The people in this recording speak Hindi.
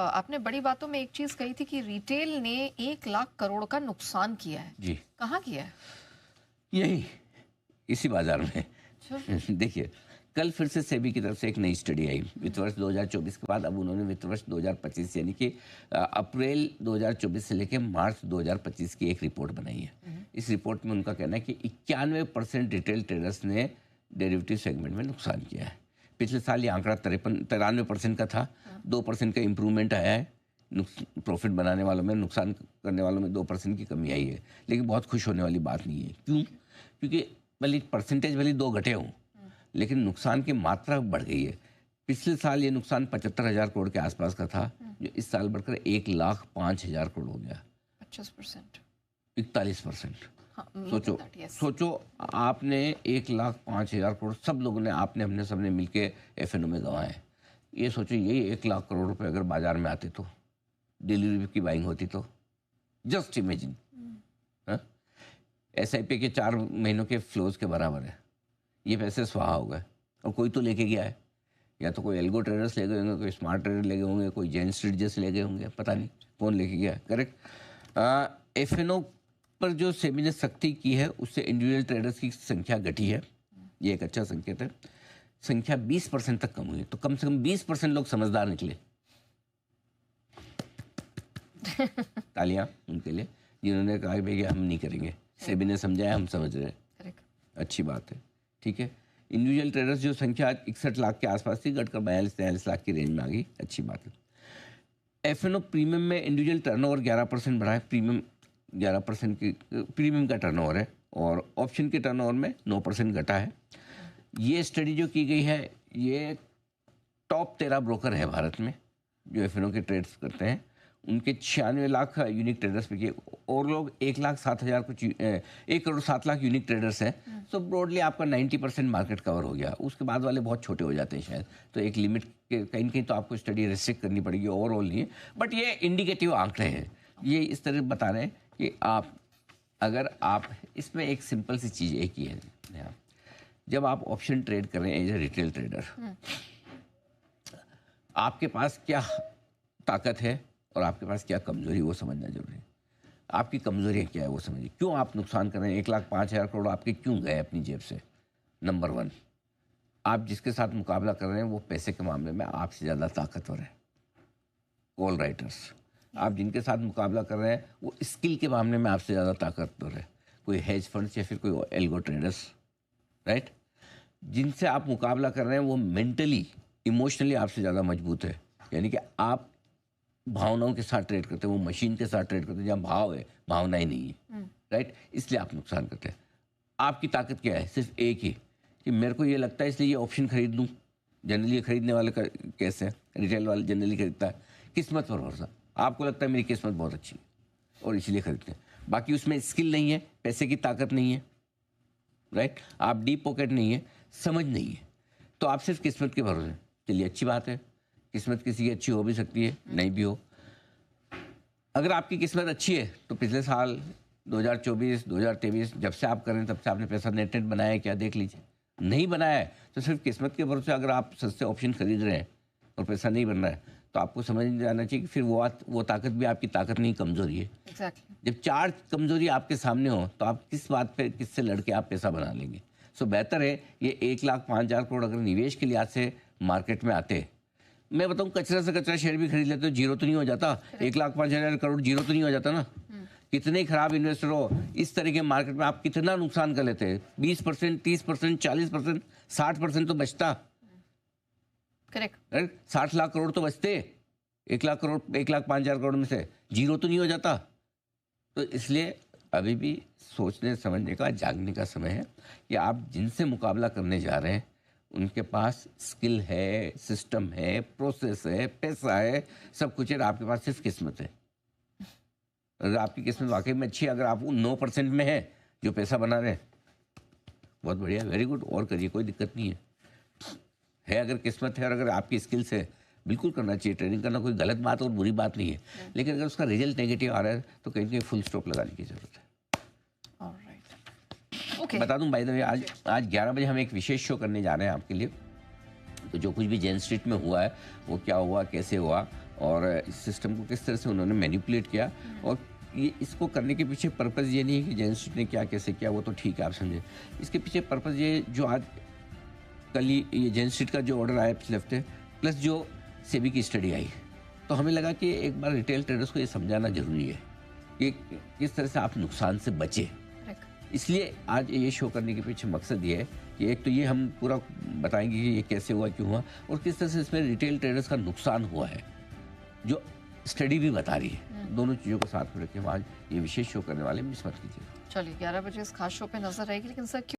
आपने बड़ी बातों में एक चीज कही थी कि रिटेल ने 1 लाख करोड़ का नुकसान किया है। जी, कहाँ किया है? यही इसी बाज़ार में। अच्छा। देखिए, कल फिर से सेबी की तरफ से एक नई स्टडी आई वित्त वर्ष 2024 के बाद। अब उन्होंने वित्त वर्ष 2025 यानी कि अप्रैल 2024 से लेकर मार्च 2025 की एक रिपोर्ट बनाई है। इस रिपोर्ट में उनका कहना है कि 91% रिटेल ट्रेडर्स ने डेरिवेटिव सेगमेंट में नुकसान किया है। पिछले साल ये आंकड़ा 93% का था। 2% का इम्प्रूवमेंट आया है। प्रॉफिट बनाने वालों में, नुकसान करने वालों में 2% की कमी आई है। लेकिन बहुत खुश होने वाली बात नहीं है। क्यों? क्योंकि भले परसेंटेज भले 2 घटे हों, लेकिन नुकसान की मात्रा बढ़ गई है। पिछले साल ये नुकसान 75,000 करोड़ के आसपास का था, जो इस साल बढ़कर 1,05,000 करोड़ हो गया। 25%। 41%। हाँ, सोचो, सोचो, आपने 1,05,000 करोड़ सब लोगों ने, आपने, हमने, सबने मिलके एफएनओ में गंवाए। ये सोचो, यही 1,00,000 करोड़ रुपए अगर बाजार में आते तो, डिलीवरी की बाइंग होती तो, जस्ट इमेजिन। एसआईपी के 4 महीनों के फ्लोज के बराबर है। ये पैसे स्वाहा हो गए और कोई तो लेके गया है। या तो कोई एल्गो ट्रेडर्स ले गए होंगे, कोई स्मार्ट ट्रेडर ले गए होंगे, कोई जेन स्ट्रीट जैसे ले गए होंगे, पता नहीं कौन लेके गया है। करेक्ट। एफएनओ पर जो सेबी ने सख्ती की है, उससे इंडिविजुअल ट्रेडर्स की संख्या घटी है। ये एक अच्छा संकेत है। संख्या 20% तक कम हुई, तो कम से कम 20% लोग समझदार निकले। तालियां उनके लिए जिन्होंने कहा कि भैया हम नहीं करेंगे, सेबी ने समझाया, हम समझ रहे हैं। अच्छी बात है, ठीक है। इंडिविजुअल ट्रेडर्स जो संख्या 61 लाख के आसपास थी, घटकर 42-43 लाख की रेंज में आ गई। अच्छी बात है। एफएनओ प्रीमियम में इंडिविजुअल टर्नओवर 11% बढ़ा है। प्रीमियम 11% की प्रीमियम का टर्नओवर है, और ऑप्शन के टर्नओवर में 9% घटा है। ये स्टडी जो की गई है, ये टॉप 13 ब्रोकर है भारत में जो एफएनओ के ट्रेड्स करते हैं। उनके 96 लाख यूनिक ट्रेडर्स पे किए, और लोग 1,07,000 कुछ 1,07,00,000 यूनिक ट्रेडर्स हैं। सो ब्रॉडली आपका 90% मार्केट कवर हो गया। उसके बाद वाले बहुत छोटे हो जाते हैं शायद, तो एक लिमिट के कहीं न कहीं तो आपको स्टडी रेस्ट्रिक्ट करनी पड़ेगी, ओवरऑल नहीं है। बट ये इंडिकेटिव आंकड़े हैं, ये इस तरह बता रहे हैं कि अगर आप इसमें एक सिंपल सी चीज़ एक ही है, जब आप ऑप्शन ट्रेड कर रहे हैं एज ए रिटेल ट्रेडर, आपके पास क्या ताकत है और आपके पास क्या कमजोरी, वो समझना जरूरी है। आपकी कमजोरी क्या है वो समझिए। क्यों आप नुकसान कर रहे हैं? 1,05,000 करोड़ आपके क्यों गए अपनी जेब से? नंबर 1, आप जिसके साथ मुकाबला कर रहे हैं वो पैसे के मामले में आपसे ज़्यादा ताकतवर है। कॉल राइटर्स, आप जिनके साथ मुकाबला कर रहे हैं वो स्किल के मामले में आपसे ज़्यादा ताकतवर है। कोई हेज फंड्स या फिर कोई एल्गो ट्रेडर्स, राइट। जिनसे आप मुकाबला कर रहे हैं वो मेंटली, इमोशनली आपसे ज़्यादा मजबूत है। यानी कि आप भावनाओं के साथ ट्रेड करते हैं, वो मशीन के साथ ट्रेड करते हैं जहाँ भाव है, भावनाएं नहीं है, राइट। इसलिए आप नुकसान करते हैं। आपकी ताकत क्या है? सिर्फ एक ही, कि मेरे को ये लगता है इसलिए ये ऑप्शन खरीद लूँ। जनरली ये खरीदने वाले का कैसे है, रिटेल वाले जनरली खरीदता है किस्मत पर भरोसा। आपको लगता है मेरी किस्मत बहुत अच्छी है और इसलिए खरीदते हैं। बाकी उसमें स्किल नहीं है, पैसे की ताकत नहीं है, राइट। आप डीप पॉकेट नहीं है, समझ नहीं है, तो आप सिर्फ किस्मत के भरोसे। चलिए अच्छी बात है, किस्मत किसी की अच्छी हो भी सकती है, नहीं भी हो। अगर आपकी किस्मत अच्छी है तो पिछले साल 2024, 2023 जब से आप करें तब से आपने पैसा नेट बनाया है क्या? देख लीजिए। नहीं बनाया है तो सिर्फ किस्मत के भरोसे अगर आप सस्ते ऑप्शन खरीद रहे हैं और पैसा नहीं बन रहा है, तो आपको समझ जाना चाहिए कि फिर वो ताकत भी आपकी ताकत नहीं, कमजोरी है। जब 4 कमजोरी आपके सामने हो तो आप किस बात पे, किससे लड़के आप पैसा बना लेंगे? सो बेहतर है ये 1,05,000 करोड़ अगर निवेश के लिहाज से मार्केट में आते, मैं बताऊं कचरा से कचरा शेयर भी खरीद लेते तो जीरो तो नहीं हो जाता। 1,05,000 करोड़ जीरो तो नहीं हो जाता ना। कितने खराब इन्वेस्टर हो, इस तरह के मार्केट में आप कितना नुकसान कर लेते हैं? 20%, 30%, 40%, 60% तो बचता। करेक्ट। 60 लाख करोड़ तो बचते 1,05,000 करोड़ में से, जीरो तो नहीं हो जाता। तो इसलिए अभी भी सोचने समझने का, जागने का समय है कि आप जिनसे मुकाबला करने जा रहे हैं उनके पास स्किल है, सिस्टम है, प्रोसेस है, पैसा है, सब कुछ है। आपके पास सिर्फ किस्मत है। अगर आपकी किस्मत वाकई में अच्छी है, अगर आप 9% में है जो पैसा बना रहे हैं, बहुत बढ़िया, वेरी गुड, और करिए, कोई दिक्कत नहीं है। अगर किस्मत है और अगर आपकी स्किल्स है, बिल्कुल करना चाहिए। ट्रेनिंग करना कोई गलत बात और बुरी बात नहीं है, लेकिन अगर उसका रिजल्ट नेगेटिव आ रहा है तो कहीं कहीं फुल स्टॉप लगाने की जरूरत है। Okay. बता दूं भाई, तो आज 11 बजे हम एक विशेष शो करने जा रहे हैं आपके लिए। तो जो कुछ भी जेन स्ट्रीट में हुआ है वो क्या हुआ, कैसे हुआ, और इस सिस्टम को किस तरह से उन्होंने मैनिपुलेट किया। और ये इसको करने के पीछे पर्पज़ ये नहीं है कि जैन स्ट्रीट ने क्या कैसे किया, वो तो ठीक है आप समझे। इसके पीछे पर्पज़ ये जो आज कल ही ये जैन स्ट्रीट का जो ऑर्डर आया पिछले हफ्ते, प्लस जो सेबी की स्टडी आई, तो हमें लगा कि एक बार रिटेल ट्रेडर्स को ये समझाना ज़रूरी है कि किस तरह से आप नुकसान से बचें। इसलिए आज ये शो करने के पीछे मकसद ये है कि एक तो ये हम पूरा बताएंगे कि ये कैसे हुआ, क्यों हुआ, और किस तरह से इसमें रिटेल ट्रेडर्स का नुकसान हुआ है, जो स्टडी भी बता रही है। दोनों चीज़ों को साथ में रख के हम आज ये विशेष शो करने वाले, मिस मत कीजिए। चलिए 11 बजे इस खास शो पे नजर रहेगी, लेकिन सर